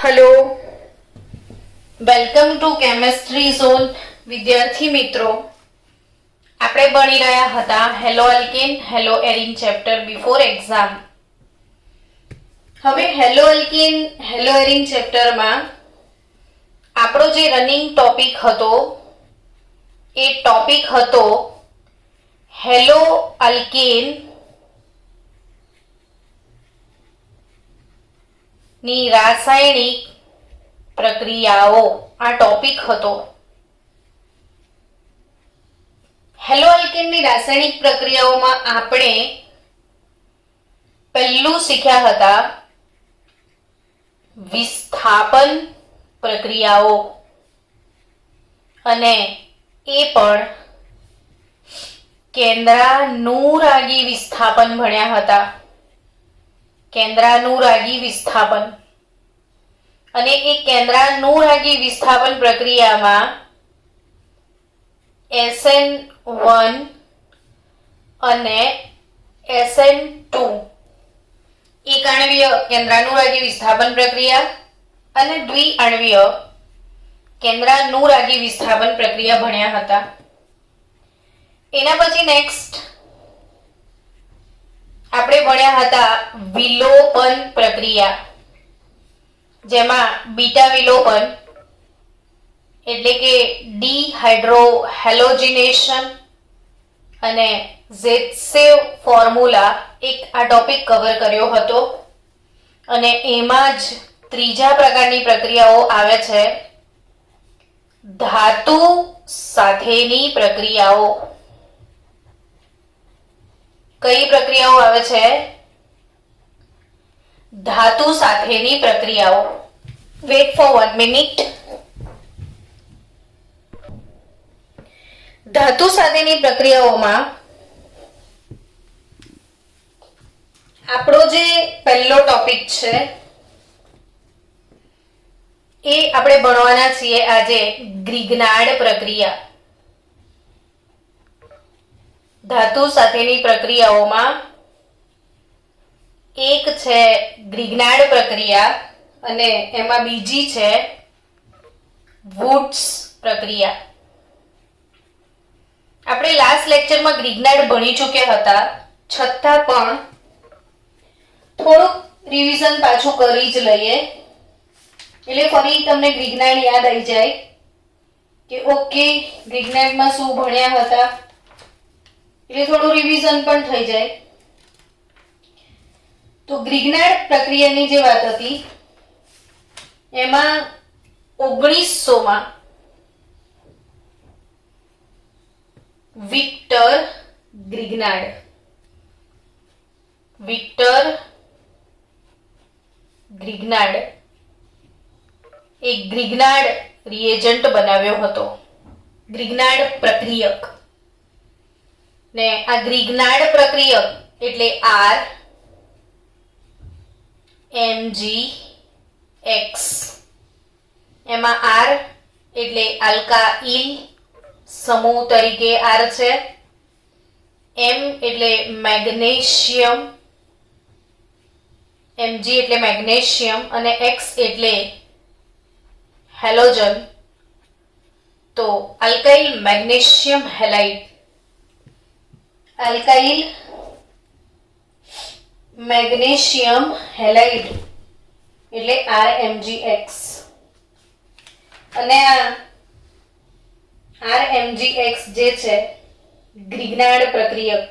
Hello, welcome to chemistry zone. વિદ્યાર્થી મિત્રો, આપણે ભણી રહ્યા હતા haloalkane haloarene chapter before exam. હવે હેલો અલ્કેન હેલો એરિન ચેપ્ટરમાં આપણો જે રનિંગ ટોપિક હતો એ ટોપિક હતો હેલો અલ્કેન ની રાસાયણિક પ્રક્રિયાઓ। આ ટોપિક હતો। હેલો અલ્કેનની રાસાયણિક પ્રક્રિયાઓમાં આપણે પહેલું શીખ્યા હતા વિસ્થાપન પ્રક્રિયાઓ, અને એ પણ કેન્દ્રાનુરાગી વિસ્થાપન ભણ્યા હતા। કેન્દ્રાનુરાગી વિસ્થાપન, અને એ કેન્દ્રાનુરાગી વિસ્થાપન પ્રક્રિયામાં SN1 અને SN2 એક આણ્વીય કેન્દ્રાનુરાગી વિસ્થાપન પ્રક્રિયા અને દ્વિઆણ્વીય કેન્દ્રાનુરાગી વિસ્થાપન પ્રક્રિયા ભણ્યા હતા। એના પછી નેક્સ્ટ આપણે ભણ્યા હતા વિલોપન પ્રક્રિયા, જેમાં બીટા વિલોપન એટલે કે ડીહાઇડ્રોહેલોજિનેશન અને ઝેટસેવ ફોર્મ્યુલા એક આ ટોપિક કવર કર્યો હતો। અને એમાં જ ત્રીજા પ્રકારની પ્રક્રિયાઓ આવે છે ધાતુ સાથેની પ્રક્રિયાઓ। કઈ પ્રક્રિયાઓ આવે છે? ધાતુ સાથેની પ્રક્રિયાઓ। વેટ ફોર 1 મિનિટ। ધાતુ સાથેની પ્રક્રિયાઓમાં આપણો જે પહેલો ટોપિક છે એ આપણે ભણવાના છીએ આજે ગ્રિગ્નાર્ડ પ્રક્રિયા। ધાતુ સાથેની પ્રક્રિયાઓમાં એક છે ગ્રિગ્નાર્ડ પ્રક્રિયા અને એમાં બીજી છે વુડ્સ પ્રક્રિયા। આપણે લાસ્ટ લેક્ચરમાં ગ્રિગ્નાર્ડ ભણી ચૂક્યા હતા, છતાં પણ થોડુંક રિવિઝન પાછું કરી જ લઈએ, એટલે ફરી તમને ગ્રિગ્નાર્ડ યાદ આવી જાય કે ઓકે ગ્રિગ્નાર્ડમાં શું ભણ્યા હતા, એટલે થોડું રિવિઝન પણ થઈ જાય। તો ગ્રિગ્નાર્ડ પ્રક્રિયાની જે વાત હતી એમાં 1900 માં વિક્ટર ગ્રિગ્નાર્ડ એક ગ્રિગ્નાર્ડ રિએજન્ટ બનાવ્યો હતો, ગ્રિગ્નાર્ડ પ્રક્રિયક। ને આ ગ્રિગ્નાર્ડ પ્રક્રિયક એટલે RMgX। એમાં R એટલે આલ્કાઇલ સમૂહ તરીકે R છે, M એટલે મેગ્નેશિયમ, Mg એટલે મેગ્નેશિયમ, અને X એટલે હેલોજન। તો alkyl magnesium halide, alkyl magnesium halide એટલે RMgX। અને આ RMgX જે છે ગ્રિગ્નાર્ડ પ્રક્રિયક,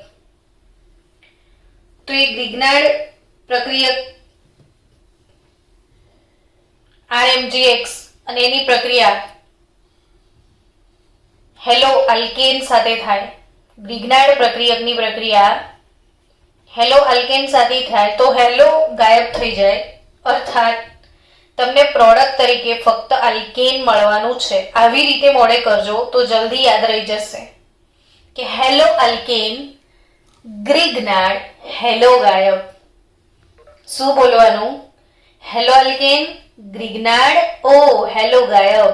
તો એ ગ્રિગ્નાર્ડ પ્રક્રિયક RMgX અને એની પ્રક્રિયા હેલો અલ્કેન સાથે થાય। ગ્રિગ્નાર્ડ પ્રક્રિયકની પ્રક્રિયા હેલો અલ્કેન સાથે થાય તો હેલો ગાયબ થઈ જાય, અર્થાત તમને પ્રોડક્ટ તરીકે ફક્ત અલ્કેન મળવાનું છે। આવી રીતે મોડે કરજો તો જલ્દી યાદ રહી જશે કે હેલો અલ્કેન ગ્રિગ્નાર્ડ હેલો ગાયબ। શું બોલવાનું? હેલો અલ્કેન ગ્રિગ્નાર્ડ ઓ હેલો ગાયબ।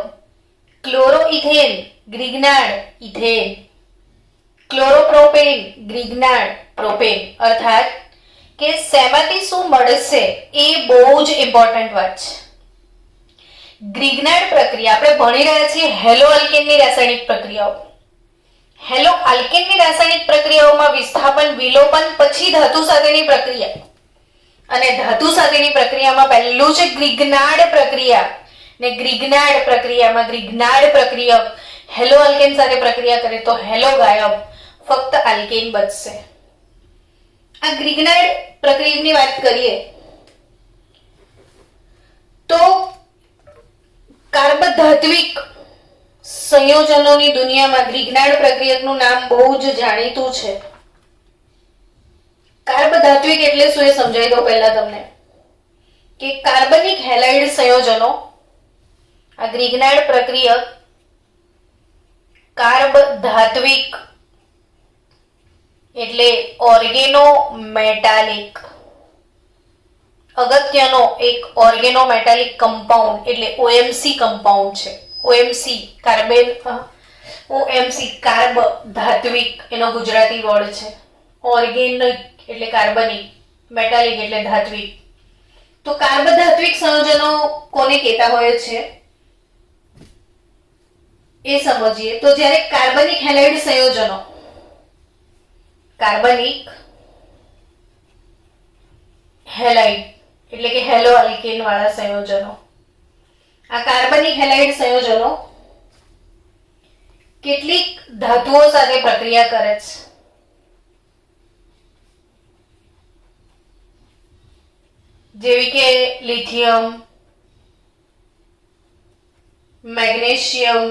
ક્લોરોઇથેન ગ્રિગ્નાર્ડ ઇથેન, ક્લોરોપ્રોપેન ગ્રિગ્નાર્ડ પ્રોપેન। અર્થાત કે શેમાંથી શું મળશે એ બહુ જ ઇમ્પોર્ટન્ટ વાત છે। ગ્રિગ્નાર્ડ પ્રક્રિયા આપણે ભણી રહ્યા છીએ હેલો આલ્કેનની રાસાયણિક પ્રક્રિયાઓ. હેલો આલ્કેનની રાસાયણિક પ્રક્રિયાઓમાં વિસ્થાપન વિલોપન પછી ધાતુ સાથેની પ્રક્રિયા, અને ધાતુ સાથેની પ્રક્રિયામાં પહેલું છે ગ્રિગ્નાર્ડ પ્રક્રિયા. ને ગ્રિગ્નાર્ડ પ્રક્રિયામાં ગ્રિગ્નાર્ડ પ્રક્રિયક હેલો આલ્કેન સાથે પ્રક્રિયા કરે તો હેલો ગાયબ, ફક્ત આલ્કેન બચશે. આ ગ્રિગ્નાર્ડ પ્રક્રિયકની વાત કરીએ તો કાર્બધાત્વિક સંયોજનોની દુનિયામાં ગ્રિગ્નાર્ડ પ્રક્રિયકનું નામ બહુ જ જાણીતું છે. કાર્બધાત્વિક એટલે શું એ સમજાવી દો પહેલા તમને કે કાર્બનિક હેલાઇડ સંયોજનો, આ ગ્રિગ્નાર્ડ પ્રક્રિયક કાર્બધાત્વિક એટલે ઓર્ગેનો મેટાલિક, અગત્યનો એક ઓર્ગેનો મેટાલિક કમ્પાઉન્ડ એટલે ઓએમસી કમ્પાઉન્ડ છે. ઓએમસી કાર્બ ધાત્વિક એનો ગુજરાતી વર્ડ છે. ઓર્ગેનિક એટલે કાર્બનિક, મેટાલિક એટલે ધાત્વિક. તો કાર્બધાત્વિક સંયોજનો કોને કહેતા હોય છે એ સમજીએ. તો જ્યારે કાર્બનિક હેલાઇડ સંયોજનો, કાર્બનિક હેલાઇડ એટલે કે હેલો આલ્કેન વાળા સંયોજનો, આ કાર્બનિક હેલાઇડ સંયોજનો કેટલીક ધાતુઓ સાથે પ્રક્રિયા કરે છે. જેવી કે લિથિયમ, મેગ્નેશિયમ,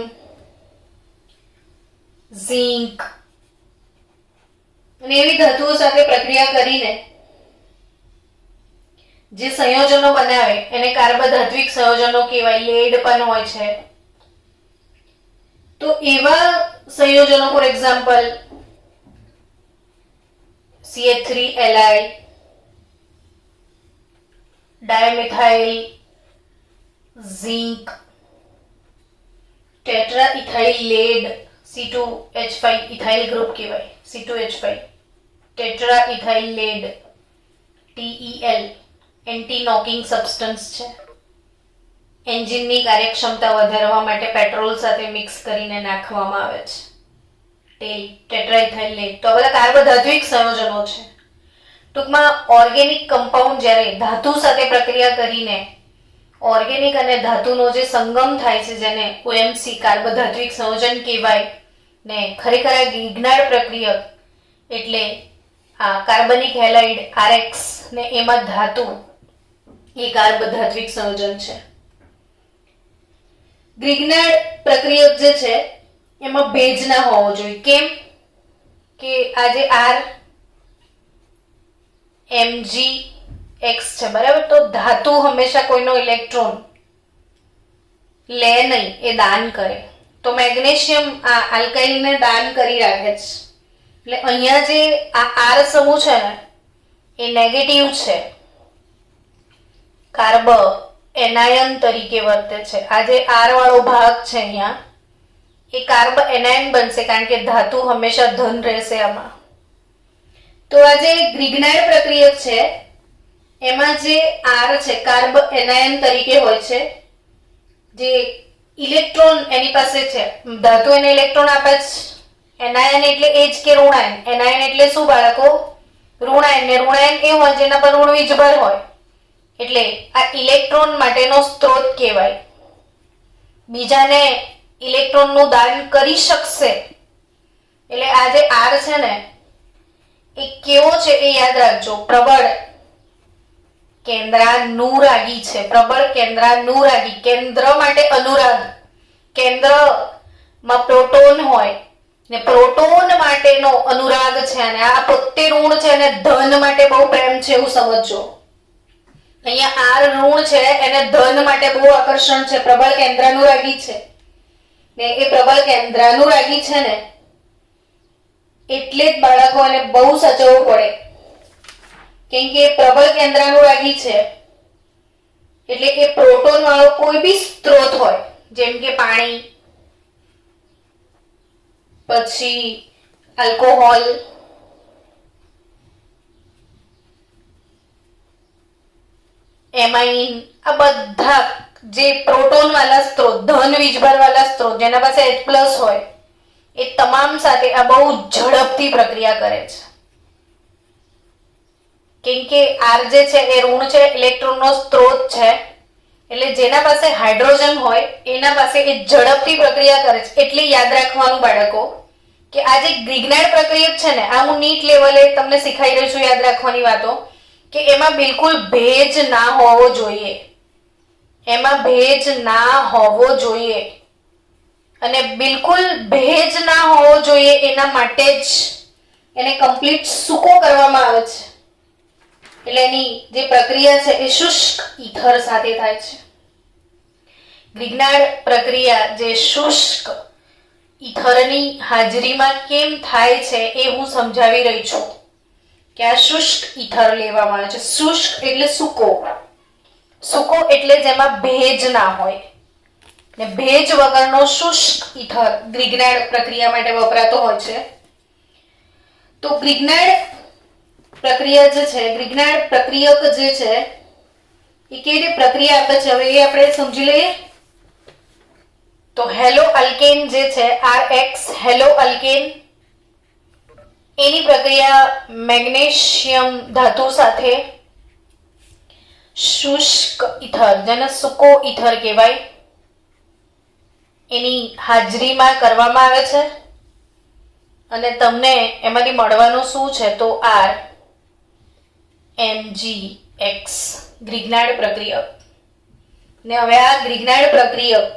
ઝિંક અને એવી ધાતુઓ સાથે પ્રક્રિયા કરીને જે સંયોજનો બનાવે એને કાર્બધાત્વિક સંયોજનો કહેવાય. લેડ પણ હોય છે. તો એવા સંયોજનો for example CH3Li, dimethyl zinc, tetraethyl lead, C2H5 ethyl group કહેવાય, C2H5, tetraethyl lead, TEL anti knocking substance છે. એન્જિનની કાર્યક્ષમતા વધારવા માટે પેટ્રોલ સાથે મિક્સ કરીને નાખવામાં આવે છે. ટેટ્રાઇથાઇલ લેડ. તો બધા કાર્બધાત્વિક સંયોજનો છે. ટૂંકમાં ઓર્ગેનિક કમ્પાઉન્ડ જ્યારે ધાતુ સાથે પ્રક્રિયા કરીને ઓર્ગેનિક અને ધાતુનો જે સંગમ થાય છે જેને ઓએમસી કાર્બધાત્વિક સંયોજન કહેવાય. ને ખરેખર આ ગ્રિગ્નાર્ડ પ્રક્રિયક એટલે આ કાર્બનિક હેલાઇડ RX ને એમાં ધાતુ એ કાર્બધાત્વિક સંયોજન છે. ગ્રિગ્નાર્ડ પ્રક્રિયક જે છે એમાં ભેજ ના હોવો જોઈએ. કેમ કે આ જે RMgX છે બરાબર, તો ધાતુ હંમેશા કોઈનો ઇલેક્ટ્રોન લે નહીં, એ દાન કરે. તો મેગ્નેશિયમ આ આલ્કાઇલને દાન કરી રાખે છે. એટલે અહીંયા જે આ R સમૂહ છે ને એ નેગેટિવ છે, કાર્બ એનાયન તરીકે વર્તે છે. આ જે R વાળો ભાગ છે અહીંયા એ કાર્બ એનાયન બનશે કારણ કે ધાતુ હંમેશા ધન રહેશે આમાં. તો આ જે ગ્રિગ્નાર્ડ પ્રક્રિયક છે એમાં જે R છે કાર્બ એનાયન તરીકે હોય છે. જે ઇલેક્ટ્રોન એની પાસે છે, ધાતુ એને ઇલેક્ટ્રોન આપે છે. એનાયન એટલે એ જ કે ઋણાયન. એનાયન એટલે શું બાળકો? ઋણાયન. ને ઋણાયન એ હોય જેના પર ઋણ વીજભાર હોય, એટલે આ ઇલેક્ટ્રોન માટેનો સ્ત્રોત કહેવાય. બીજાને ઇલેક્ટ્રોનનું દાન કરી શકશે. એટલે આ જે R છે ને એ કેવો છે એ યાદ રાખજો. પ્રબળ કેન્દ્રાનુરાગી છે. પ્રબળ કેન્દ્રાનુરાગી. કેન્દ્ર માટે અનુરાગ. કેન્દ્રમાં પ્રોટોન હોય ને પ્રોટોન માટેનો અનુરાગ છે. અને આ પોતે ઋણ છે અને ધન માટે બહુ પ્રેમ છે એવું સમજજો. અહીંયા R ઋણ છે એને ધન માટે બહુ આકર્ષણ છે. પ્રબળ કેન્દ્રાનુરાગી છે ને એ પ્રબળ કેન્દ્રાનુરાગી છે ને એટલે જ બાળકોને બહુ સચવવું પડે. કેમ કે પ્રબળ કેન્દ્રાનુરાગી છે એટલે એ પ્રોટોન વાળો કોઈ બી સ્ત્રોત હોય, જેમ કે પાણી, પછી આલ્કોહોલ, એમાઇન, આ બધા જે પ્રોટોન વાળા સ્ત્રોત, ધન વીજભાર વાળા સ્ત્રોત જેના પાસે H+ હોય એ તમામ સાથે આ બહુ ઝડપથી પ્રક્રિયા કરે છે, કેમ કે R જે છે એ ઋણ છે, ઇલેક્ટ્રોનનો સ્ત્રોત છે, એટલે જેના પાસે હાઇડ્રોજન હોય એના પાસે એ ઝડપથી પ્રક્રિયા કરે છે. એટલે યાદ રાખવાનું બાળકો કે આ જે ગ્રિગ્નાર્ડ પ્રક્રિયક છે ને, આ હું નીટ લેવલે તમને શીખાઈ રહી છું યાદ રાખવાની વાતો, કે એમાં બિલકુલ ભેજ ના હોવો જોઈએ, એમાં ભેજ ના હોવો જોઈએ, અને બિલકુલ ભેજ ના હોવો જોઈએ એના માટે જ એને કમ્પ્લીટ સૂકો કરવામાં આવે છે. એટલે એની જે પ્રક્રિયા છે એ શુષ્ક ઈથર સાથે થાય છે. ગ્રિગ્નાર્ડ પ્રક્રિયા જે શુષ્ક ઈથરની હાજરીમાં કેમ થાય છે એ હું સમજાવી રહી છું કે આ શુષ્ક ઈથર લેવામાં આવે છે. શુષ્ક એટલે સૂકો, સૂકો એટલે જેમાં ભેજ ના હોય, ને ભેજ વગરનો શુષ્ક ઈથર ગ્રિગ્નાર્ડ પ્રક્રિયા માટે વપરાતો હોય છે. તો ગ્રિગ્નાર્ડ પ્રક્રિયા જે છે, ગ્રિગ્નાર્ડ પ્રક્રિયક જે છે એ કેવી રીતે પ્રક્રિયા આપે છે હવે એ આપણે સમજી લઈએ. તો હેલો અલ્કેન જે છે RH હેલો અલ્કેન, એની પ્રક્રિયા મેગ્નેશિયમ ધાતુ સાથે શુષ્ક ઈથર, જેને સૂકો ઈથર કહેવાય, એની હાજરીમાં કરવામાં આવે છે. અને તમને એમાંથી મળવાનું શું છે તો RMgX ગ્રિગ્નાર્ડ પ્રક્રિયક. ને હવે આ ગ્રિગ્નાર્ડ પ્રક્રિયક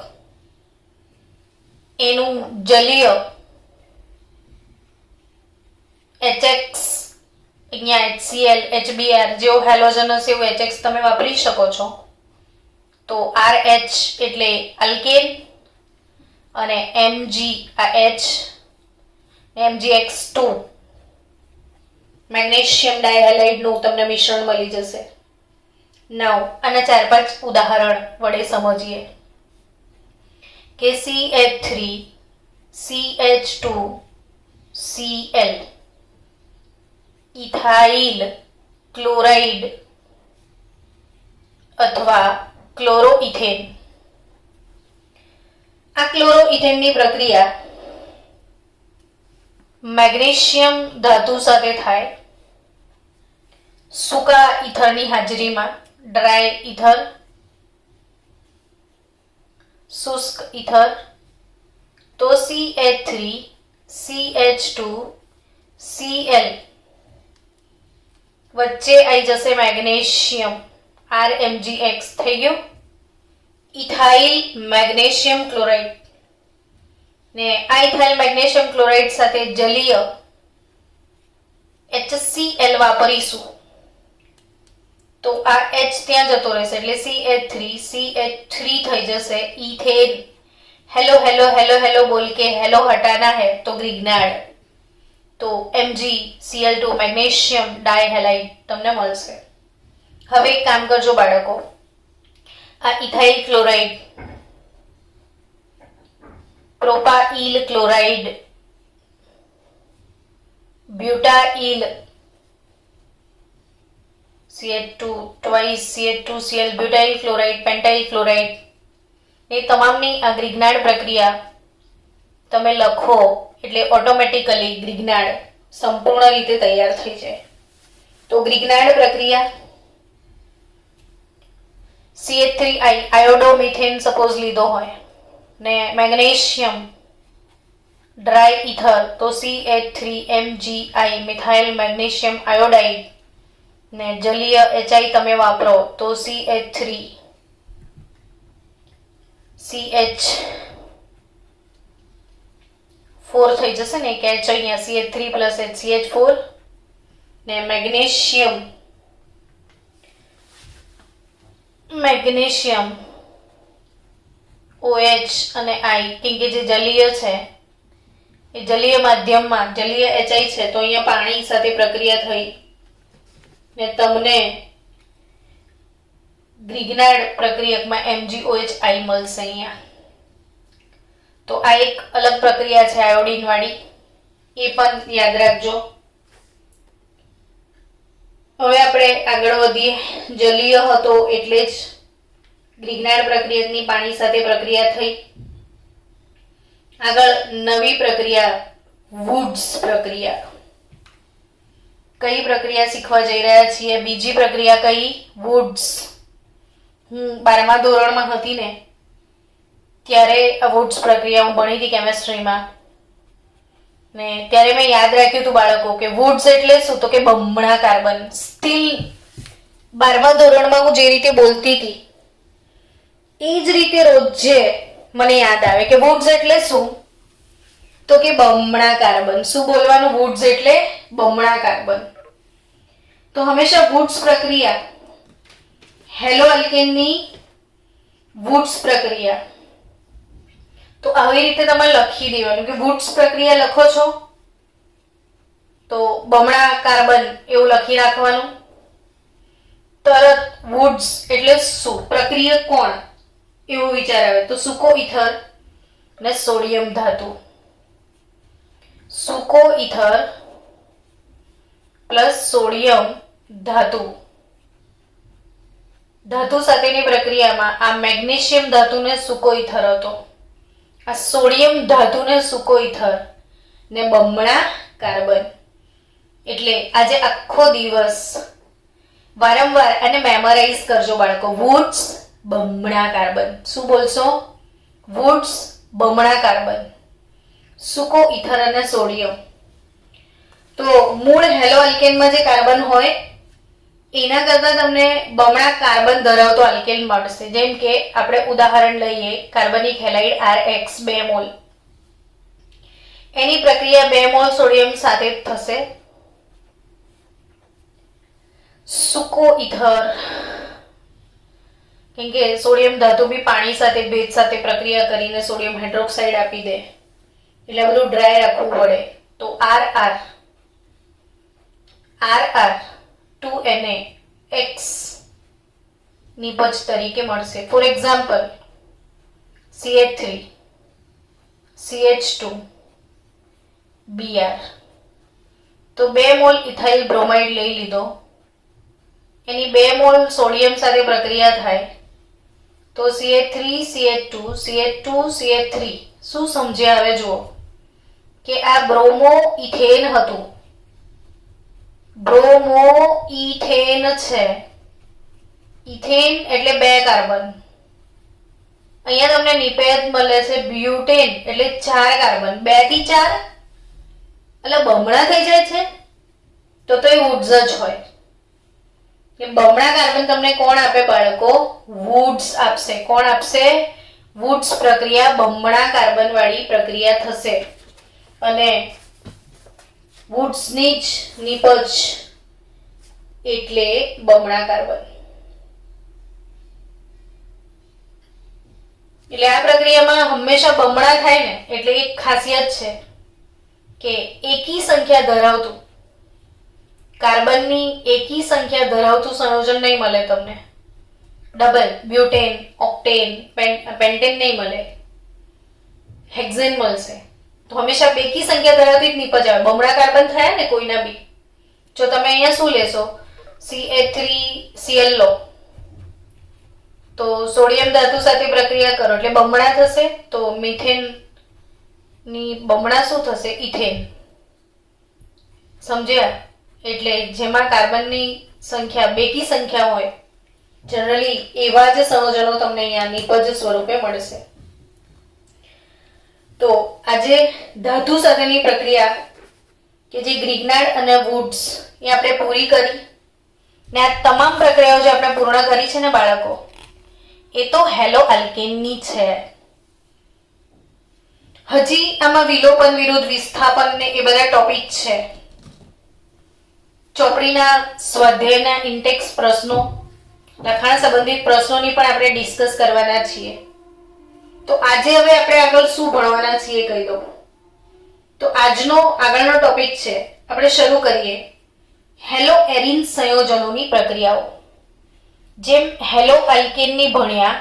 એનું જલીય HX, અહીંયા HCl, HBr જેવો હેલોજન હશે એવું HX તમે વાપરી શકો છો. તો RH એટલે અલ્કેન અને Mg આ H, MgX2 મેગ્નેશિયમ ડાયહેલાઇડનું તમને મિશ્રણ મળી જશે. નાઉ આના 4-5 ઉદાહરણ વડે સમજીએ કે CH3 CH2 Cl ethyl chloride અથવા ક્લોરોઇથેન. આ ક્લોરોઇથેનની પ્રક્રિયા મેગ્નેશિયમ ધાતુ સાથે થાય સૂકા ઈથરની હાજરીમાં. ડ્રાય ઈથર, શુષ્ક ઈથર. તો CH3 CH2 Cl વચ્ચે આવી જશે મેગ્નેશિયમ, RMgX થઈ ગયો, ઇથાઇલ મેગ્નેશિયમ ક્લોરાઇડ. ને આ ઇથાઇલ મેગ્નેશિયમ ક્લોરાઇડ સાથે જલીય HCl વાપરીશું તો આ H ત્યાં જતો રહેશે એટલે CH3 થઈ જશે ethane. Hello hello hello hello बोल के हेलो हटाना है तो ग्रिग्नार्ड, तो MgCl2 મેગ્નેશિયમ ડાયહેલાઇડ તમને મળશે. હવે એક કામ કરજો બાળકો, આ ethyl chloride, propyl chloride, butyl CH2Cl butyl chloride, pentyl chloride, એ તમામની આ ગ્રિગ્નાર્ડ પ્રક્રિયા તમે લખો એટલે ઓટોમેટિકલી ગ્રિગ્નાર્ડ સંપૂર્ણ રીતે તૈયાર થઈ જાય. તો ગ્રિગ્નાર્ડ પ્રક્રિયા CH3 આયોડોમિથેન સપોઝ લીધો હોય ને મેગ્નેશિયમ ડ્રાય ઇથર તો CH3MgI મિથાઇલ મેગ્નેશિયમ આયોડાઇડ, ને જલીય HI તમે વાપરો તો CH4 થઈ જશે ને, કે H અહીંયા CH3 પ્લસ CH4 ને મેગ્નેશિયમ OH અને I, કેમ કે જે જલીય છે એ જલીય માધ્યમમાં જલીય HI છે તો અહીંયા પાણી સાથે પ્રક્રિયા થઈ ને તમને ગ્રિગ્નાર્ડ પ્રક્રિયકમાં MgOHI મળશે અહીંયા. તો આ એક અલગ પ્રક્રિયા છે આયોડિન વાળી, એ પણ યાદ રાખજો. હવે આપણે આગળ વધીએ. જલીય હતો એટલે જ ગ્રિગ્નાર્ડ પ્રક્રિયકની પાણી સાથે પ્રક્રિયા થઈ. આગળ નવી પ્રક્રિયા વુડ્સ પ્રક્રિયા. કઈ પ્રક્રિયા શીખવા જઈ રહ્યા છીએ? બીજી પ્રક્રિયા કઈ? વુડ્સ. હું 12મા ધોરણમાં હતી ને ત્યારે આ વુડ્સ પ્રક્રિયા હું ભણી હતી કેમેસ્ટ્રીમાં, ને ત્યારે મેં યાદ રાખ્યું હતું બાળકો કે વુડ્સ એટલે શું, તો કે બમણા કાર્બન. સ્ટીલ 12મા ધોરણમાં હું જે રીતે બોલતી હતી એ જ રીતે રોજે મને યાદ આવે કે વુડ્સ એટલે શું, તો કે બમણા કાર્બન. શું બોલવાનું? વુડ્સ એટલે બમણા કાર્બન. તો હંમેશા વુડ્સ પ્રક્રિયા, હેલો અલ્કેનની વુડ્સ પ્રક્રિયા, તો આવી રીતે તમારે લખી દેવાનું કે વુડ્સ પ્રક્રિયા લખો છો તો બમણા કાર્બન એવું લખી રાખવાનું. તરત વુડ્સ એટલે શું, પ્રક્રિયક કોણ એવું વિચાર આવે તો સૂકો ઈથર અને સોડિયમ ધાતુ. સૂકો ઈથર પ્લસ સોડિયમ ધાતુ. ધાતુ સાથેની પ્રક્રિયામાં આ મેગ્નેશિયમ ધાતુને સૂકો ઈથર હતો, આ સોડિયમ ધાતુને સૂકો ઈથર ને બમણા કાર્બન. એટલે આજે આખો દિવસ વારંવાર અને મેમોરાઇઝ કરજો બાળકો. વુડ્સ બમણા કાર્બન. શું બોલશો? વુડ્સ બમણા કાર્બન, સૂકો ઈથર અને સોડિયમ. તો મૂળ હેલો અલ્કેનમાં જે કાર્બન હોય એના કરતા તમને બમણા કાર્બન ધરાવતો અલ્કેન મળશે. જેમ કે આપણે ઉદાહરણ લઈએ કાર્બનિક હેલાઇડ RX 2 મોલ. એની પ્રક્રિયા 2 મોલ સોડિયમ સાથે થશે. સૂકો ઈથર, કેમ કે સોડિયમ ધાતુ બી પાણી સાથે ભેજ સાથે પ્રક્રિયા કરીને સોડિયમ હાઇડ્રોક્સાઇડ આપી દે એટલે બધું ડ્રાય રાખવું પડે. તો RR 2NaX નિપજ તરીકે મળશે. For example CH3 CH2 Br. તો 2 મોલ ઇથાઇલ બ્રોમાઇડ લઈ લીધો, એની 2 મોલ સોડિયમ સાથે પ્રક્રિયા થાય તો CH3 CH2 CH2 CH3. શું સમજ્યા હવે જુઓ કે આ બ્રોમો ઇથેન હતું, બ્રોમો ઇથેન છે. ઇથેન એટલે 2 કાર્બન. અહીંયા તમને નિપેજ મળે છે બ્યુટેન એટલે 4 કાર્બન. 2 થી 4 એટલે બમણા થઈ જાય છે, તો એ વુડ્સ જ હોય. બમણા કાર્બન તમને કોણ આપે બાળકો? વુડ્સ આપશે. કોણ આપશે? વુડ્સ પ્રક્રિયા બમણા કાર્બન વાળી પ્રક્રિયા થશે અને વુડ્સની જ નિપજ એટલે બમણા કાર્બન. એટલે આ પ્રક્રિયામાં હંમેશા બમણા થાય ને એટલે એક ખાસિયત છે કે એકી સંખ્યા ધરાવતું કાર્બનની એકી સંખ્યા ધરાવતું સંયોજન નહીં મળે તમને. ડબલ, બ્યુટેન, ઓક્ટેન, પેન્ટેન નહીં મળે, હેક્ઝેન મળશે. તો હંમેશા બેકી સંખ્યા ધરાવતી જ નિપજ આવે. બમણા કાર્બન થયા ને કોઈના બી, જો તમે અહીંયા શું લેશો CH3Cl લો તો સોડિયમ ધાતુ સાથે પ્રક્રિયા કરો એટલે બમણા થશે. તો મિથેન ની બમણા શું થશે? ઇથેન. સમજ્યા? એટલે જેમાં કાર્બનની સંખ્યા બેકી સંખ્યા હોય જનરલી એવા જ સંયોજનો તમને અહીંયા નિપજ સ્વરૂપે મળશે. તો આજે ધાતુ સાથેની પ્રક્રિયા કે જે ગ્રિગ્નાર્ડ અને વુડ્સ એ આપણે પૂરી કરી ને આ તમામ પ્રક્રિયાઓ જે આપણે પૂર્ણ કરી છે ને બાળકો, એ તો હેલો અલ્કેનની છે. હજી આમાં વિલોપન વિરુદ્ધ વિસ્થાપન ને એ બધા ટોપિક છે. ચોપડીના સ્વાધ્યાયના ઇન્ટેક્સ પ્રશ્નો, લખાણ સંબંધિત પ્રશ્નોની પણ આપણે ડિસ્કસ કરવાના છીએ. તો આજે હવે આપણે આગળ શું ભણવાના છીએ કહી દઉં. તો આજનો આગળનો ટોપિક છે, આપણે શરૂ કરીએ હેલો એરિન સંયોજનોની પ્રક્રિયાઓ. જેમ હેલો અલ્કેનની ભણ્યા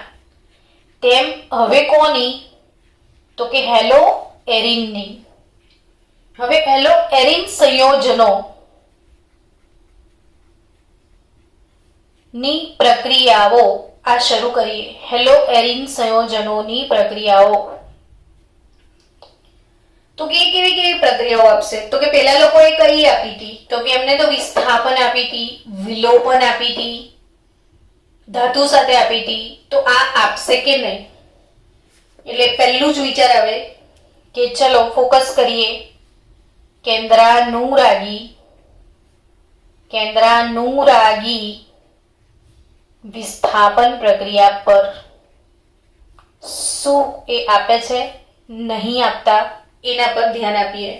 તેમ હવે કોની? તો કે હેલો એરિનની. હવે હેલો એરિન સંયોજનો ની પ્રક્રિયાઓ આ શરૂ કરીએ હેલો એરિન સંયોજનોની પ્રક્રિયાઓ. તો કે કેવી કેવી પ્રક્રિયાઓ આપશે? તો કે પેલા લોકોએ કઈ આપી હતી? તો કે એમને તો વિસ્થાપન આપી હતી, વિલોપન આપી હતી, ધાતુ સાથે આપી હતી. તો આ આપશે કે નહીં? એટલે પહેલું જ વિચાર આવે કે ચલો ફોકસ કરીએ કેન્દ્રાનુરાગી વિસ્થાપન પ્રક્રિયા પર. શું એ આપે છે? નહીં આપતા, એના પર ધ્યાન આપીએ.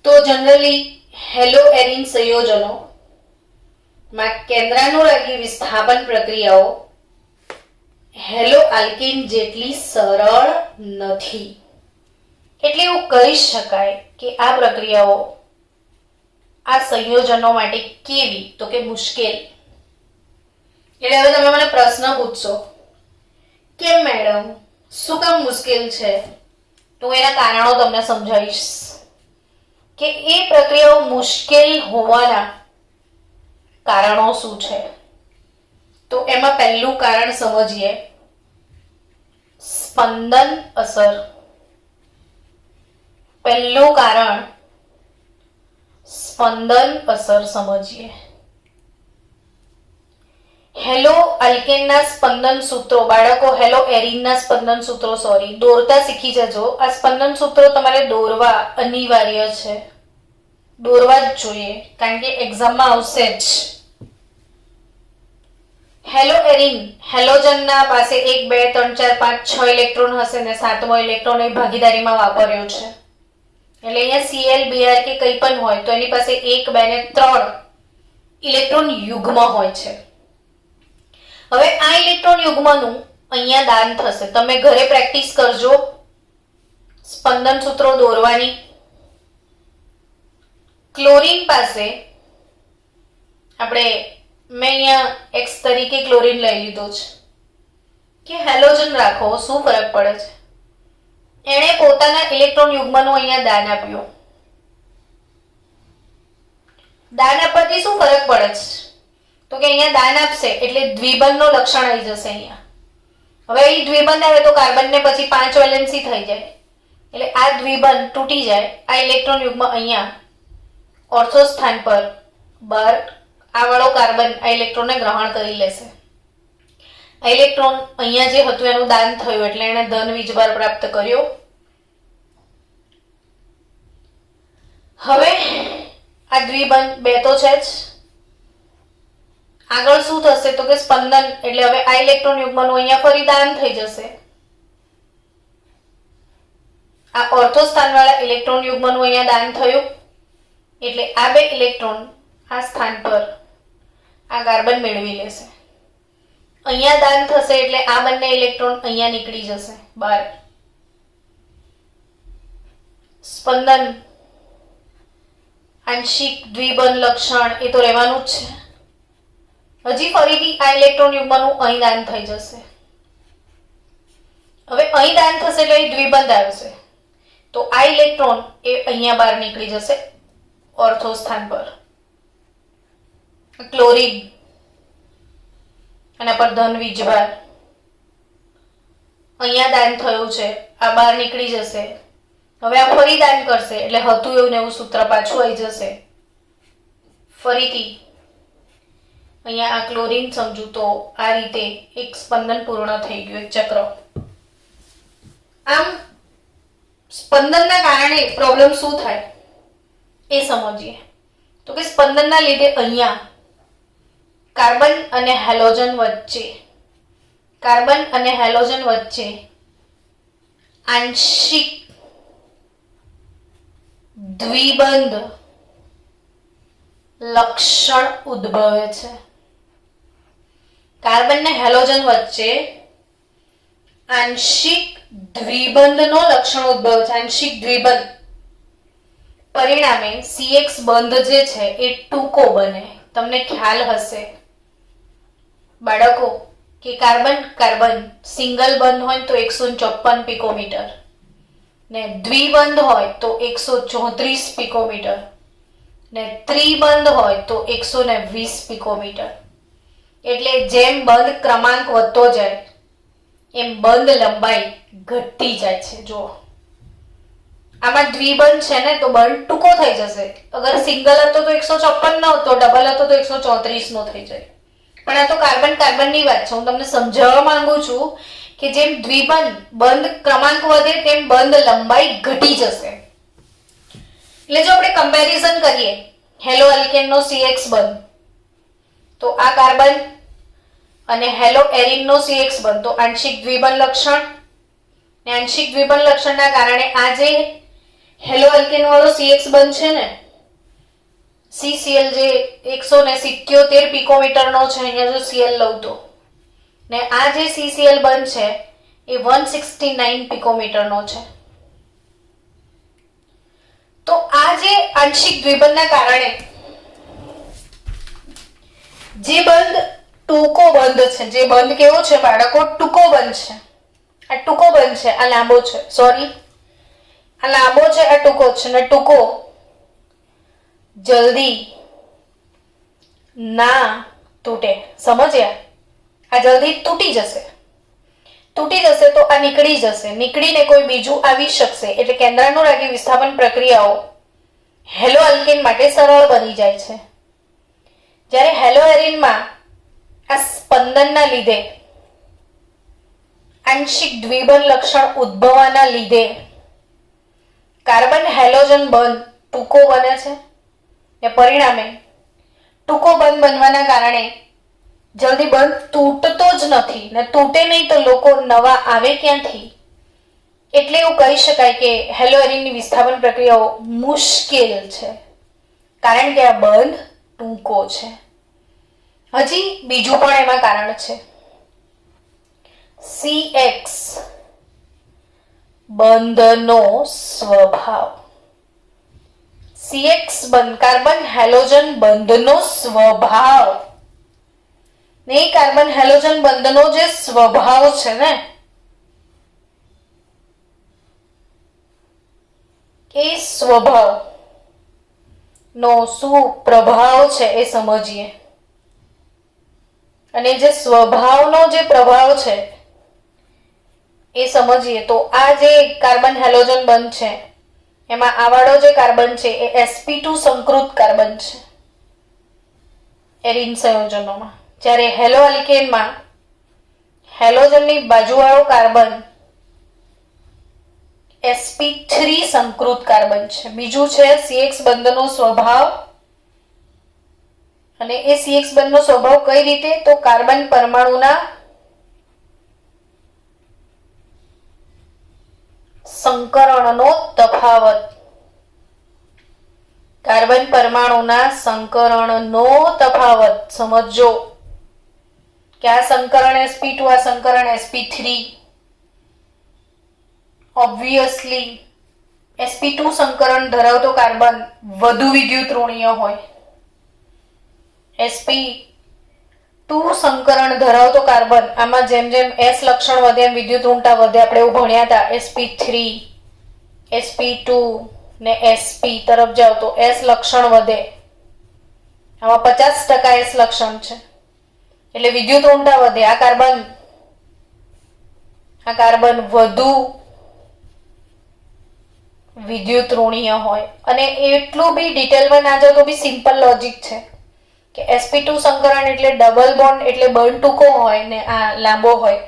તો જનરલી હેલો એરિન સંયોજનો માં કેન્દ્રાનુરાગી વિસ્થાપન પ્રક્રિયાઓ હેલો આલ્કેન જેટલી સરળ નથી. એટલે એવું કહી શકાય કે આ પ્રક્રિયાઓ આ સંયોજનો માટે કેવી? તો કે મુશ્કેલ. એટલે હવે તમે મને પ્રશ્ન પૂછશો કેમ મેડમ, શું કામ મુશ્કેલ છે? તો હું એના કારણો તમને સમજાવીશ કે એ પ્રક્રિયાઓ મુશ્કેલ હોવાના કારણો શું છે. તો એમાં પહેલું કારણ સમજીએ સ્પંદન અસર. પહેલું કારણ સ્પંદન અસર સમજીએ. હેલો આલ્કેનના સ્પંદન સૂત્રો, બાળકો હેલો એરિનના સ્પંદન સૂત્રો દોરતા શીખી જજો. આ સ્પંદન સૂત્રો તમારે દોરવા અનિવાર્ય છે, દોરવા જ જોઈએ, કારણ કે એક્ઝામમાં આવશે જ. હેલો એરિન હેલોજનના પાસે 1 2 3 4 5 6 ઇલેક્ટ્રોન હશે ને 7મો ઇલેક્ટ્રોન એ ભાગીદારીમાં વાપર્યો છે. એટલે અહીંયા Cl Br કે કંઈ પણ હોય તો એની પાસે 1 2 ને 3 ઇલેક્ટ્રોન યુગ્મ હોય છે. હવે આ ઇલેક્ટ્રોન યુગ્મનું અહીંયા દાન થશે. તમે ઘરે પ્રેક્ટિસ કરજો સ્પંદન સૂત્રો દોરવાની. ક્લોરીન પાસે આપણે મેં અહીંયા x તરીકે ક્લોરીન લઈ લીધો છે કે હેલોજન રાખો, શું ફરક પડે છે? એણે પોતાના ઇલેક્ટ્રોન યુગ્મનું અહીંયા દાન આપ્યું. દાન આપવાથી શું ફરક પડે છે? તો કે અહીંયા દાન આપશે એટલે દ્વિબંધનો લક્ષણ આવી જશે અહીંયા. હવે અહીં દ્વિબંધ આવે તો કાર્બનને પછી 5 વેલેન્સી થઈ જાય, એટલે આ દ્વિબંધ તૂટી જાય. આ ઇલેક્ટ્રોન યુગ્મ અહીંયા ઓર્થો સ્થાન પર બાર આ વાળો કાર્બન આ ઇલેક્ટ્રોનને ગ્રહણ કરી લેશે. આ ઇલેક્ટ્રોન અહીંયા જે હતું એનું દાન થયું એટલે એણે ધન વીજભાર પ્રાપ્ત કર્યો. હવે આ દ્વિબંધ 2 તો છે જ. આગળ શું થશે? તો કે સ્પંદન એટલે હવે આ ઇલેક્ટ્રોન યુગ્મનું અહીંયા ફરી દાન થઈ જશે. આ ઓર્થો સ્થાન વાળા ઇલેક્ટ્રોન યુગ્મનું અહીંયા દાન થયું એટલે આ 2 ઇલેક્ટ્રોન આ સ્થાન પર આ કાર્બન મેળવી લેશે. અહીંયા દાન થશે એટલે આ બંને ઇલેક્ટ્રોન અહીંયા નીકળી જશે બહાર. સ્પંદન આંશિક દ્વિબંધ લક્ષણ એ તો રહેવાનું જ છે. હજી ફરીથી આ ઇલેક્ટ્રોન યુગ્મનું અહીં દાન થઈ જશે. હવે અહીં દાન થશે એટલે અહીં દ્વિબંધ આવશે તો આ ઇલેક્ટ્રોન એ અહીંયા બહાર નીકળી જશે ઓર્થો સ્થાન પર. ક્લોરીન એના પર ધન વીજભાર અહીંયા દાન થયું છે, આ બહાર નીકળી જશે. હવે આ ફરી દાન કરશે એટલે હતું એવું ને એવું સૂત્ર પાછું આવી જશે. ફરીથી અહીંયા આ ક્લોરીન સમજુ તો આ રીતે એક સ્પંદન પૂર્ણ થઈ ગયું, એક ચક્ર. આમ સ્પંદનના કારણે પ્રોબ્લેમ શું થાય એ સમજીએ. તો કે સ્પંદનના લીધે અહીંયા કાર્બન અને હેલોજન વચ્ચે આંશિક દ્વિબંધ લક્ષણ ઉદ્ભવે છે. કાર્બન ને હેલોજન વચ્ચે આંશિક દ્વિબંધનો લક્ષણ ઉદ્ભવે છે, આંશિક દ્વિબંધ. પરિણામે CX બંધ જે છે એ ટૂંકો બને. તમને ખ્યાલ હશે બાળકો કે કાર્બન સિંગલ બંધ હોય તો 154 પિકોમીટર ને દ્વિબંધ હોય તો 134 પિકોમીટર ને ત્રિબંધ હોય તો 120 પિકોમીટર. એટલે જેમ બંધ ક્રમાંક વધતો જાય એમ બંધ લંબાઈ ઘટતી જાય છે. જો આમાં દ્વિબંધ છે ને તો બંધ ટૂંકો થઈ જશે. અગર સિંગલ હતો તો 154 નો હતો, ડબલ હતો તો 134 નો થઈ જાય. પણ આ તો કાર્બન કાર્બનની વાત છે. હું તમને સમજાવવા માંગુ છું કે જેમ દ્વિબંધ બંધ ક્રમાંક વધે તેમ બંધ લંબાઈ ઘટી જશે. એટલે જો આપણે કમ્પેરિઝન કરીએ હેલો અલ્કેન નો CX બંધ તો આ કાર્બન અને હેલો એરિન નો CX બંધ તો આંશિક દ્વિબંધ લક્ષણ ને આંશિક દ્વિબંધ લક્ષણના કારણે આ જે હેલો અલ્કેન વાળો CX બંધ છે ને CCl જે 177 પિકોમીટર નો છે, અહીંયા જો Cl લઉં તો, ને આ જે CCl બંધ છે એ 169 પિકોમીટર નો છે. તો આ જે આંશિક દ્વિબંધના કારણે જે બંધ ટૂંકો બંધ છે, જે બંધ કેવો છે બાળકો? ટૂંકો બંધ છે. આ ટૂંકો બંધ છે, આ લાંબો છે. સોરી, આ લાંબો છે, આ ટૂંકો છે. ને ટૂંકો જલ્દી ના તૂટે. સમજ્યા? આ જલ્દી તૂટી જશે. તૂટી જશે તો આ નીકળી જશે. નીકળીને કોઈ બીજું આવી શકશે. એટલે કેન્દ્રાનુરાગી વિસ્થાપન પ્રક્રિયાઓ હેલો અલ્કેન માટે સરળ બની જાય છે. જ્યારે હેલો એરિનમાં આ સ્પંદનના લીધે આંશિક દ્વિબંધ લક્ષણ ઉદ્ભવવાના લીધે કાર્બન હેલોજન બંધ ટૂંકો બને છે ને પરિણામે ટૂંકો બંધ બનવાના કારણે જલ્દી બંધ તૂટતો જ નથી. ને તૂટે નહીં તો લોકો નવા આવે ક્યાંથી? એટલે એવું કહી શકાય કે હેલો એરિનની વિસ્થાપન પ્રક્રિયાઓ મુશ્કેલ છે કારણ કે આ બંધ ટૂંકો છે. હજી બીજું પણ એમાં કારણ છે. CX બંધનો સ્વભાવ. CX બંધ કાર્બન હેલોજન બંધનો સ્વભાવ ને કાર્બન હેલોજન બંધનો જે સ્વભાવ છે ને એ સ્વભાવ નો શું પ્રભાવ છે એ સમજીએ. અને જે સ્વભાવનો જે પ્રભાવ છે એ સમજીએ તો આ જે કાર્બન હેલોજન બંધ છે એમાં આ વાળો જે કાર્બન છે એ sp2 સંકૃત કાર્બન છે એરિન સંયોજનોમાં. જ્યારે હેલો અલ્કેનમાં હેલોજનની બાજુવાળો કાર્બન sp3 સંકૃત કાર્બન છે. બીજું છે CX બંધનો સ્વભાવ. અને એ CX બંધનો સ્વભાવ કઈ રીતે? તો કાર્બન પરમાણુના સંકરણનો તફાવત. કાર્બન પરમાણુના સંકરણનો તફાવત સમજો કે આ સંકરણ sp2, આ સંકરણ sp3. ઓબ્વિયસલી sp2 સંકરણ ધરાવતો કાર્બન વધુ વિદ્યુત ઋણીય હોય. sp2 સંકરણ ધરાવતો કાર્બન આમાં જેમ જેમ S લક્ષણ વધે એમ વિદ્યુત ઋણતા વધે. આપણે એવું ભણ્યા હતા. sp3 sp2 ને sp તરફ જાવ તો S લક્ષણ વધે. આમાં 50% S લક્ષણ છે એટલે વિદ્યુત ઋણતા વધે. આ કાર્બન વધુ વિદ્યુત ઋણીય હોય. અને એટલું બી ડિટેલમાં ના જાવ તો બી સિમ્પલ લોજિક છે કે sp2 સંકરણ એટલે ડબલ બોન્ડ એટલે બંધ ટૂંકો હોય ને આ લાંબો હોય.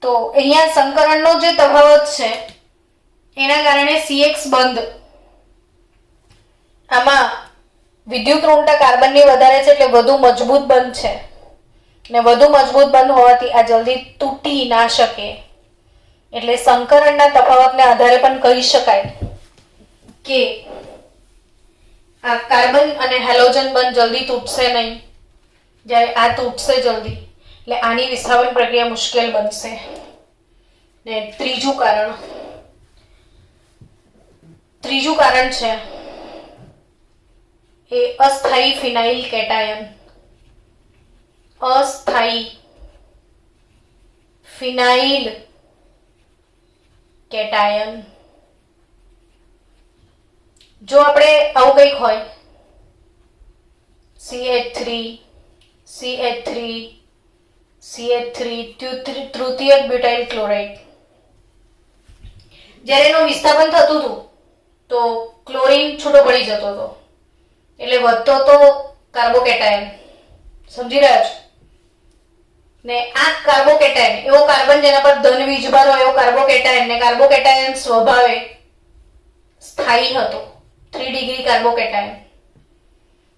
તો અહીંયા સંકરણનો જે તફાવત છે એના કારણે CX બંધ આમાં વિદ્યુત ઋણતા કાર્બનની વધારે છે એટલે વધુ મજબૂત બંધ છે ને વધુ મજબૂત બંધ હોવાથી આ જલ્દી તૂટી ના શકે. એટલે સંકરણના તફાવતને આધારે પણ કહી શકાય કે આ કાર્બન અને હેલોજન બંધ જલ્દી તૂટશે નહીં. જ્યારે આ તૂટશે જલ્દી એટલે આની વિસ્થાપન પ્રક્રિયા મુશ્કેલ બનશે. ને ત્રીજું કારણ છે એ અસ્થાયી ફિનાઇલ કેટાયન. અસ્થાયી ફિનાઇલ કેટાયન. જો આપણે આવું કંઈક હોય CH3 CH3 તૃતીયક બ્યુટાઇલ ક્લોરાઇડ. જ્યારે એનું વિસ્થાપન થતું હતું તો ક્લોરીન છૂટો પડી જતો હતો, એટલે વધતો તો કાર્બોકેટાયન. સમજી રહ્યા છો ને? આ કાર્બોકેટાયન એવો કાર્બન જેના પર ધન વીજભાર હોય એવો કાર્બોકેટાયન, ને કાર્બોકેટાયન સ્વભાવે સ્થાયી હતો, 3 ડિગ્રી કાર્બોકેટાયન,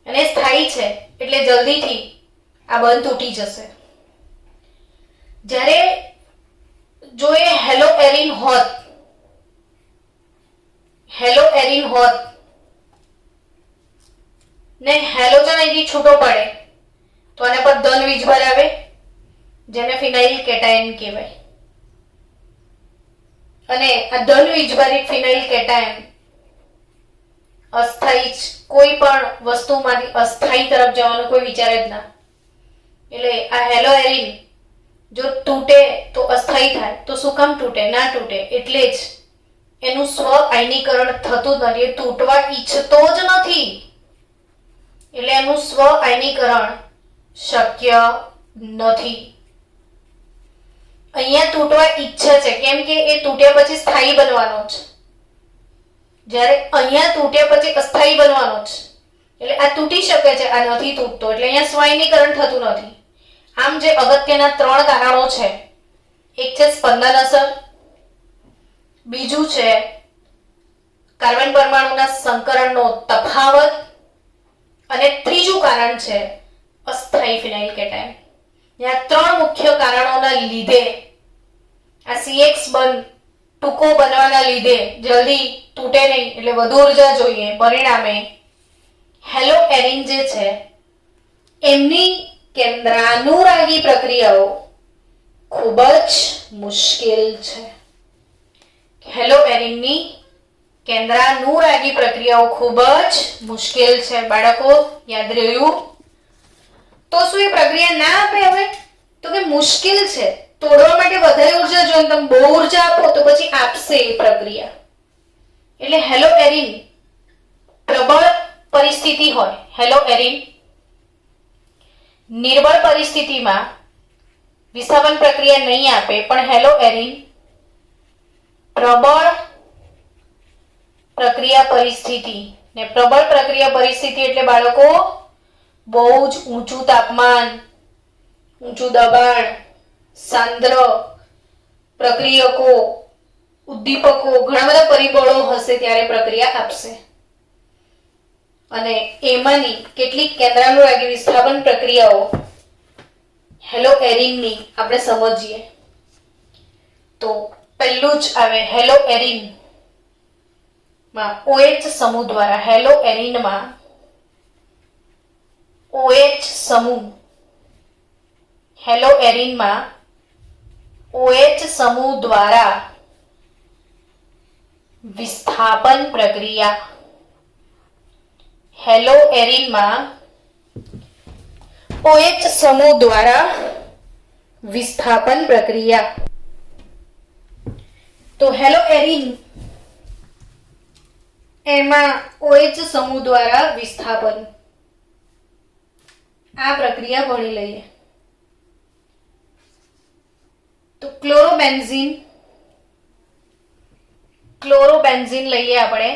અને સ્થાયી છે એટલે જલ્દીથી આ બંધ તૂટી જશે. જ્યારે જો એ હેલોએરિન હોત ને હેલોજન અહીંથી છૂટો પડે તો આના પર ધન વીજભાર આવે, જેને ફિનાઇલ કેટાયન કહેવાય. અને આ ધન વીજભારિત ફિનાઇલ કેટાયન અસ્થાયી, કોઈ પણ વસ્તુમાંથી અસ્થાયી તરફ જવાનો કોઈ વિચાર જ ના. એટલે આ હેલોએરિન જો તૂટે તો અસ્થાયી થાય. તો શું કામ તૂટે? ના તૂટે એટલે જ એનું સ્વ આયનીકરણ થતું નથી, એ તૂટવા ઈચ્છતો જ નથી, એટલે એનું સ્વ આયનીકરણ શક્ય નથી. અહીંયા તૂટવા ઈચ્છે છે, કેમ કે એ તૂટ્યા પછી સ્થાયી બનવાનો છે, જ્યારે અહીંયા તૂટ્યા પછી અસ્થાયી બનવાનો છે. એટલે આ તૂટી શકે છે, આ નથી તૂટતો, એટલે અહીંયા સ્વ આયનીકરણ થતું નથી. આમ જે અગત્યના 3 કારણો છે, એક છે સ્પંદન અસર, બીજું છે કાર્બન પરમાણુના સંકરણનો તફાવત, અને ત્રીજું કારણ છે અસ્થાયી ફિનાઇલ કેટાયન. આ 3 મુખ્ય કારણોના લીધે આ CX બંધ ટૂંકો બનવાના લીધે જલ્દી તૂટે નહીં, એટલે વધુ ઉર્જા જોઈએ. પરિણામે હેલોએરિન જે છે એમની કેન્દ્રાનુરાગી પ્રક્રિયાઓ ખૂબ જ મુશ્કેલ છે. હેલોએરિનની કેન્દ્રાનુરાગી પ્રક્રિયાઓ ખૂબ જ મુશ્કેલ છે. બાળકો યાદ રહ્યું? તો શું એ પ્રક્રિયા ના આપે? હવે તો કે મુશ્કેલ છે, તોડવા માટે વધારે ઉર્જા જોઈએ, તમે બહુ ઉર્જા આપો તો પછી આપશે એ પ્રક્રિયા. એટલે હેલોએરિન પ્રબળ પરિસ્થિતિ હોય, હેલોએરિન નિર્બળ પરિસ્થિતિમાં વિસ્થાપન પ્રક્રિયા નહીં આપે, પણ હેલોએરિન પ્રબળ પ્રક્રિયા પરિસ્થિતિ, ને પ્રબળ પ્રક્રિયા પરિસ્થિતિ એટલે બાળકો બહુ જ ઊંચું તાપમાન, ઊંચું દબાણ, સાંદ્ર પ્રક્રિયકો, ઉદ્દીપકો, ઘણા બધા પરિબળો હશે ત્યારે પ્રક્રિયા આપશે. અને એમાંની કેટલીક કેન્દ્રાનુરાગી વિસ્થાપન પ્રક્રિયાઓ હેલોએરિનની આપણે સમજીએ. તો પહેલું જ આવે હેલોએરિન માં OH સમૂહ દ્વારા. હેલોએરિનમાં OH સમૂહ, હેલોએરિનમાં OH સમૂહ દ્વારા વિસ્થાપન પ્રક્રિયા. હેલોએરિનમાં OH સમૂહ દ્વારા વિસ્થાપન પ્રક્રિયા. તો હેલોએરિન એમાં OH સમૂહ દ્વારા વિસ્થાપન, આ પ્રક્રિયા ભણી લઈએ. તો ક્લોરોબેન્ઝીન લઈએ આપણે,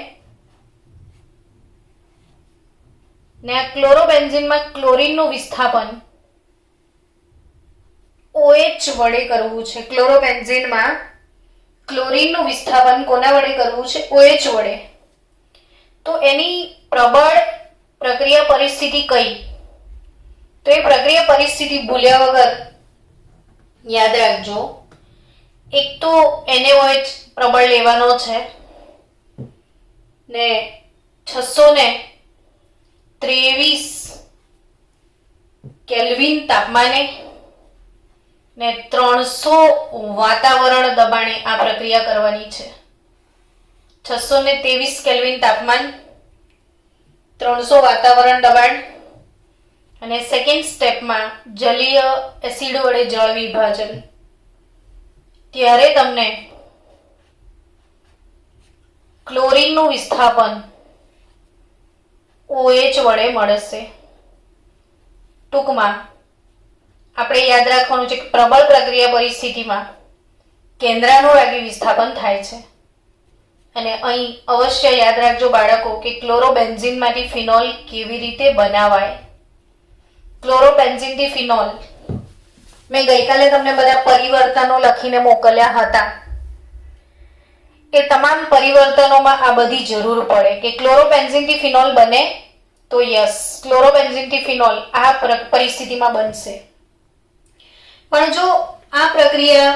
ને આ ક્લોરોબેન્ઝીનમાં ક્લોરીનનું વિસ્થાપન OH વડે કરવું છે. ક્લોરોબેન્ઝીનમાં ક્લોરીનનું વિસ્થાપન કોના વડે કરવું છે? OH વડે. તો એની પ્રબળ પ્રક્રિયા પરિસ્થિતિ કઈ? તો એ પ્રક્રિયા પરિસ્થિતિ ભૂલ્યા વગર યાદ રાખજો. એક તો NaOH પ્રબળ લેવાનો છે, ને 623 કેલ્વિન તાપમાને ને 300 વાતાવરણ દબાણે આ પ્રક્રિયા કરવાની છે. 623 કેલ્વિન તાપમાન, 300 વાતાવરણ દબાણ, અને સેકન્ડ સ્ટેપમાં જલીય એસિડ વડે જળ વિભાજન. ત્યારે તમને ક્લોરીનનું વિસ્થાપન OH વડે મળશે. ટૂંકમાં આપણે યાદ રાખવાનું છે કે પ્રબળ પ્રક્રિયા પરિસ્થિતિમાં કેન્દ્રાનુરાગી વિસ્થાપન થાય છે. અને અહીં અવશ્ય યાદ રાખજો બાળકો કે ક્લોરોબેન્ઝીનમાંથી ફિનોલ કેવી રીતે બનાવાય. ક્લોરોબેન્ઝીનથી ફિનોલ મેં ગઈકાલે તમને બધા પરિવર્તનો લખીને મોકલ્યા હતા. એ તમામ પરિવર્તનોમાં આ બધી જરૂર પડે કે ક્લોરોબેન્ઝીનથી ફિનોલ બને તો યસ, ક્લોરોબેન્ઝીનથી ફિનોલ આ પરિસ્થિતિમાં બનશે. પણ જો આ પ્રક્રિયા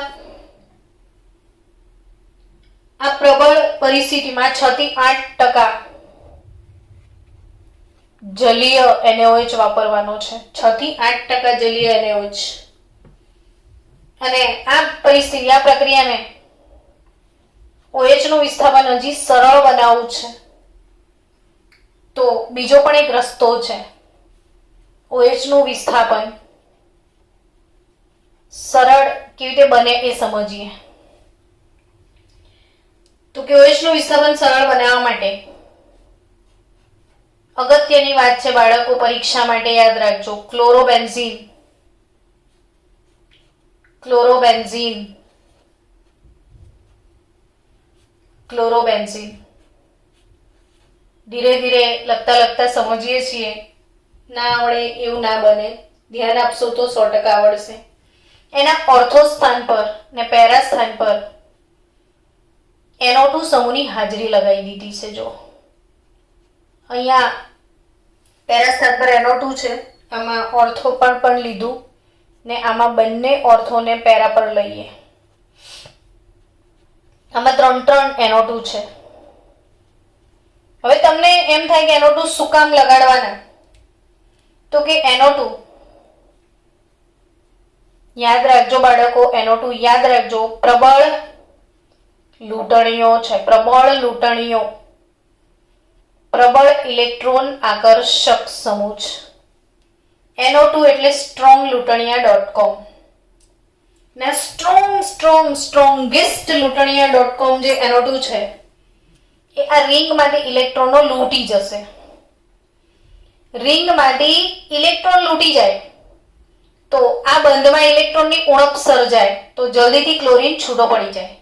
આ પ્રબળ પરિસ્થિતિમાં 6 થી 8% જલીય NaOH વાપરવાનો છે. 6 થી 8% જલીય NaOH. અને આ પરિસ્થિતિ આ પ્રક્રિયાને OH નું વિસ્થાપન હજી સરળ બનાવવું છે તો બીજો પણ એક રસ્તો છે. OH નું વિસ્થાપન સરળ કેવી રીતે બને એ સમજીએ. તો કે OH નું વિસ્થાપન સરળ બનાવવા માટે અગત્યની વાત છે બાળકો, પરીક્ષા માટે યાદ રાખજો. ક્લોરોબેન્ઝીન ધીરે ધીરે લખતા સમજીએ છીએ. ના આવડે એવું ના બને, ધ્યાન આપશો તો 100% આવડશે. એના ઓર્થો સ્થાન પર ને પેરા સ્થાન પર NO2 સમૂહની હાજરી લગાવી દીધી છે. જો અહીંયા પેરા સ્થાન પર NO2 છે, આમાં ઓર્થો પર પણ લીધું ને આમાં બંને ઓર્થોને પેરા પર લઈએ. આમાં 3 NO2 છે. હવે તમને એમ થાય કે NO2 શું કામ લગાડવાના? તો કે NO2 યાદ રાખજો બાળકો, NO2 યાદ રાખજો, પ્રબળ લૂંટણીઓ છે. પ્રબળ ઇલેક્ટ્રોન આકર્ષક સમૂહ છે. NO2 એટલે stronglutonia.com ને સ્ટ્રોંગેસ્ટ લુટોનિયા.com જે NO2 છે એ આ રિંગમાંથી ઇલેક્ટ્રોનો લૂંટી જશે. રિંગમાંથી ઇલેક્ટ્રોન લૂંટી જાય તો આ બંધમાં ઇલેક્ટ્રોનની ઉણપ સર્જાય તો જલ્દીથી ક્લોરીન છૂટો પડી જાય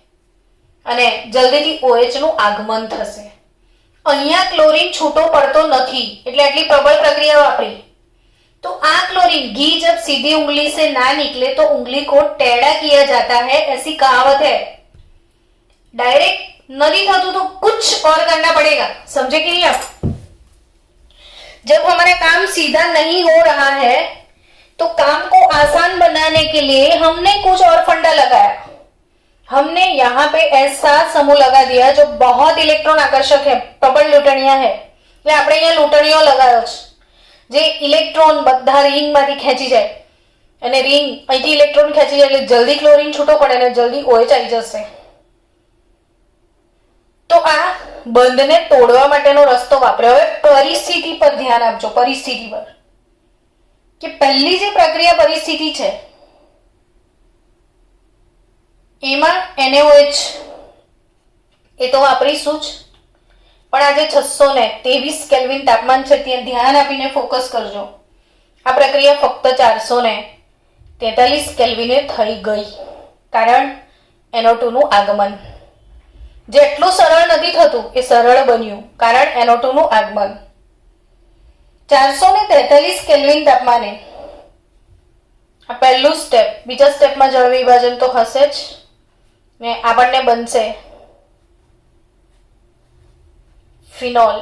અને જલ્દીથી OH નું આગમન થશે. અહીંયા ક્લોરીન છૂટો પડતો નથી એટલે આટલી પ્રબળ પ્રક્રિયા વાપરી. तो आ क्लोरीन घी जब सीधी उंगली से ना निकले तो उंगली को टेढ़ा किया जाता है, ऐसी कहावत है. डायरेक्ट नहीं था तो कुछ और करना पड़ेगा. समझे कि नहीं आप? जब हमारा काम सीधा नहीं हो रहा है तो काम को आसान बनाने के लिए हमने कुछ और फंडा लगाया. हमने यहाँ पे ऐसा समूह लगा दिया जो बहुत इलेक्ट्रॉन आकर्षक है, प्रबल लूटणिया है. એટલે આપણે અહીંયા લૂંટણીઓ લગાવ્યો છે જે ઇલેક્ટ્રોન બધા રિંગમાંથી ખેંચી જાય અને રિંગ અહીંથી ઇલેક્ટ્રોન ખેંચી જાય એટલે જલ્દી ક્લોરીન છૂટો પડે અને જલ્દી OH આવી જશે. તો આ બંધને તોડવા માટેનો રસ્તો વાપર્યો. હવે પરિસ્થિતિ પર ધ્યાન આપજો, પરિસ્થિતિ પર કે પહેલી જે પ્રક્રિયા પરિસ્થિતિ છે એમાં NaOH એ તો વાપરીશું જ, પણ આજે 623 કેલ્વિન તાપમાન છે ત્યાં ધ્યાન આપીને ફોકસ કરજો. આ પ્રક્રિયા ફક્ત 443 કેલ્વિને થઈ ગઈ કારણ NO2 નું આગમન. જેટલું સરળ નથી થતું એ સરળ બન્યું કારણ NO2 નું આગમન. 443 કેલ્વિન તાપમાને આ પહેલું સ્ટેપ. બીજા સ્ટેપમાં જળ વિભાજન તો હશે જ ને આપણને બનશે ફિનોલ,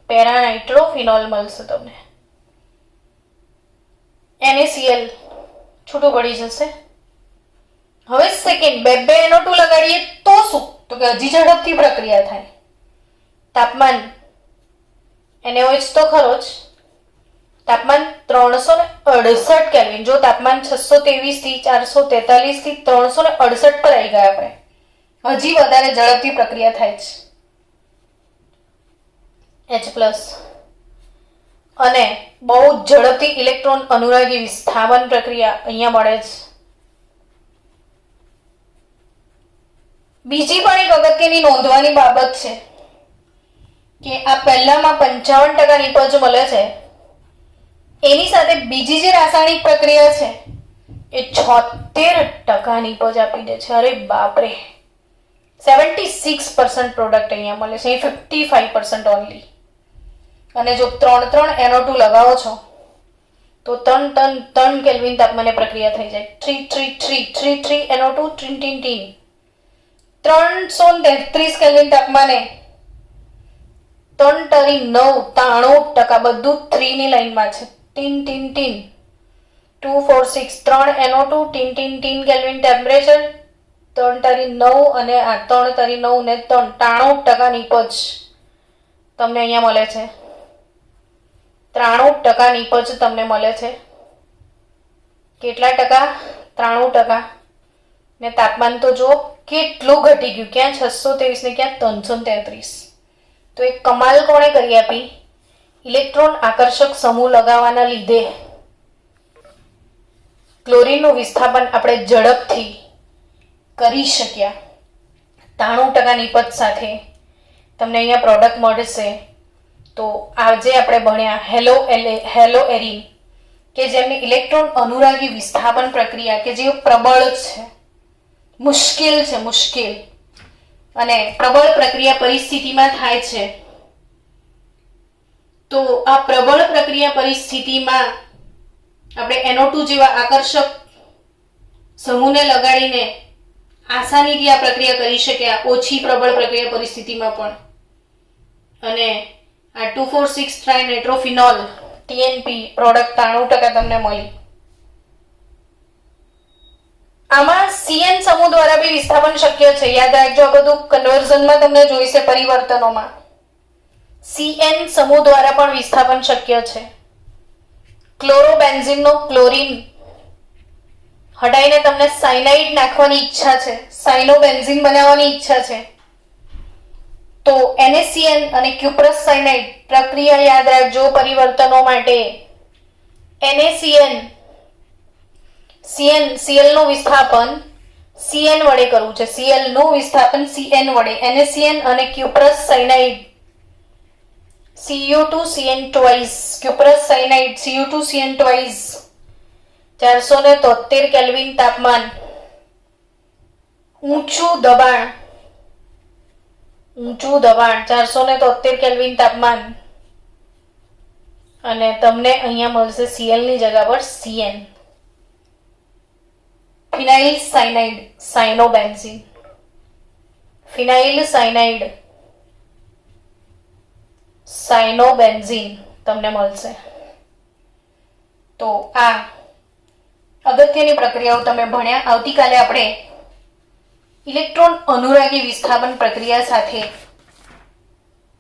પેરાનાઇટ્રોફિનોલ મળશે તમને. NaCl છૂટું પડી જશે. હવે સેકન્ડ બે NO2 લગાડીએ તો શું? તો કે હજી ઝડપથી પ્રક્રિયા થાય. તાપમાન NaOH તો ખરો જ, તાપમાન 368 કેલ્વિન. જો તાપમાન 623 થી 443 થી 368 પર આવી ગયા આપણે, હજી વધારે ઝડપથી પ્રક્રિયા થાય છે. H+ અને બહુ ઝડપથી ઇલેક્ટ્રોન અનુરાગી વિસ્થાપન પ્રક્રિયા અહીંયા મળે છે. બીજી પણ એક અગત્યની નોંધવાની બાબત છે કે આ પહેલામાં 55% નિપજ મળે છે, એની સાથે બીજી જે રાસાયણિક પ્રક્રિયા છે એ 76% નીપજ આપી દે છે. અરે બાપરે, 76% પ્રોડક્ટ અહીંયા મળે છે, 55% ઓનલી. અને જો 3 NO2 લગાવો છો તો 3 કેલ્વિન તાપમાને પ્રક્રિયા થઈ જાય. 3 NO2 333 કેલ્વિન તાપમાને 3 તરી 9 93% બધું 3 ની લાઈનમાં છે. 2 4 6 3 NO2 કેલ્વિન ટેમ્પરેચર 3 તરી 9 અને આ 3 તરી 9 ને 93% નીપજ તમને અહીંયા મળે છે. 93% નીપજ તમને મળે છે. કેટલા ટકા? 93%. ને તાપમાન તો જો કેટલું ઘટી ગયું, ક્યાં 623 ને ક્યાં 333. તો એક કમાલ કોણે કરી આપી? ઇલેક્ટ્રોન આકર્ષક સમૂહ લગાવવાના લીધે ક્લોરીનનું વિસ્થાપન આપણે ઝડપથી કરી શક્યા. 93% નીપજ સાથે તમને અહીંયા પ્રોડક્ટ મળશે. તો આજે આપણે ભણ્યા હેલો એરિન, કે જેમની ઇલેક્ટ્રોન અનુરાગી વિસ્થાપન પ્રક્રિયા કે જે પ્રબળ છે, મુશ્કેલ અને પ્રબળ પ્રક્રિયા પરિસ્થિતિમાં થાય છે. તો આ પ્રબળ પ્રક્રિયા પરિસ્થિતિમાં આપણે NO2 જેવા આકર્ષક સમૂહને લગાડીને આસાનીથી આ પ્રક્રિયા કરી શક્યા, ઓછી પ્રબળ પ્રક્રિયા પરિસ્થિતિમાં પણ. અને આ 2,4,6 ટ્રાઇનાઇટ્રોફિનોલ TNP પ્રોડક્ટ 93% તમને મળી. આમાં CN સમૂહ દ્વારા બી વિસ્થાપન શક્ય છે. યાદ રાખજો, આ બધું કન્વર્ઝનમાં તમને જોઈશે, પરિવર્તનોમાં. CN સમૂહ દ્વારા પણ વિસ્થાપન શક્ય છે. ક્લોરોબેન્ઝીનનો ક્લોરીન હટાઈને તમને સાયનાઇડ નાખવાની ઈચ્છા છે, સાયનોબેન્ઝીન બનાવવાની ઈચ્છા છે, તો NaCN અને ક્યુપ્રસ સાયનાઇડ પ્રક્રિયા યાદ રાખજો. પરિવર્તનો માટે NaCN Cl નું વિસ્થાપન CN વડે કરવું છે. Cl નું વિસ્થાપન CN વડે. NaCN અને cuprous cyanide Cu2Cn twice, cuprous cyanide Cu2Cn twice 473 kelvin તાપમાન, ઊંચું દબાણ 473 કેલ્વિન તાપમાન. અને તમને અહીંયા મળશે Cl ની જગ્યા પર CN. ફિનાઇલ સાયનાઇડ સાયનોબેન્ઝીન, ફિનાઇલ સાયનાઇડ સાયનોબેન્ઝીન તમને મળશે. તો આ અગત્યની પ્રક્રિયાઓ તમે ભણ્યા. આવતીકાલે આપણે ઇલેક્ટ્રોન અનુરાગી વિસ્થાપન પ્રક્રિયા સાથે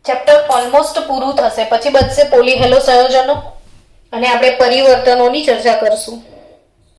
ચેપ્ટર ઓલમોસ્ટ પૂરું થશે. પછી બચશે પોલીહેલો સંયોજનો અને આપણે પરિવર્તનોની ચર્ચા કરશું.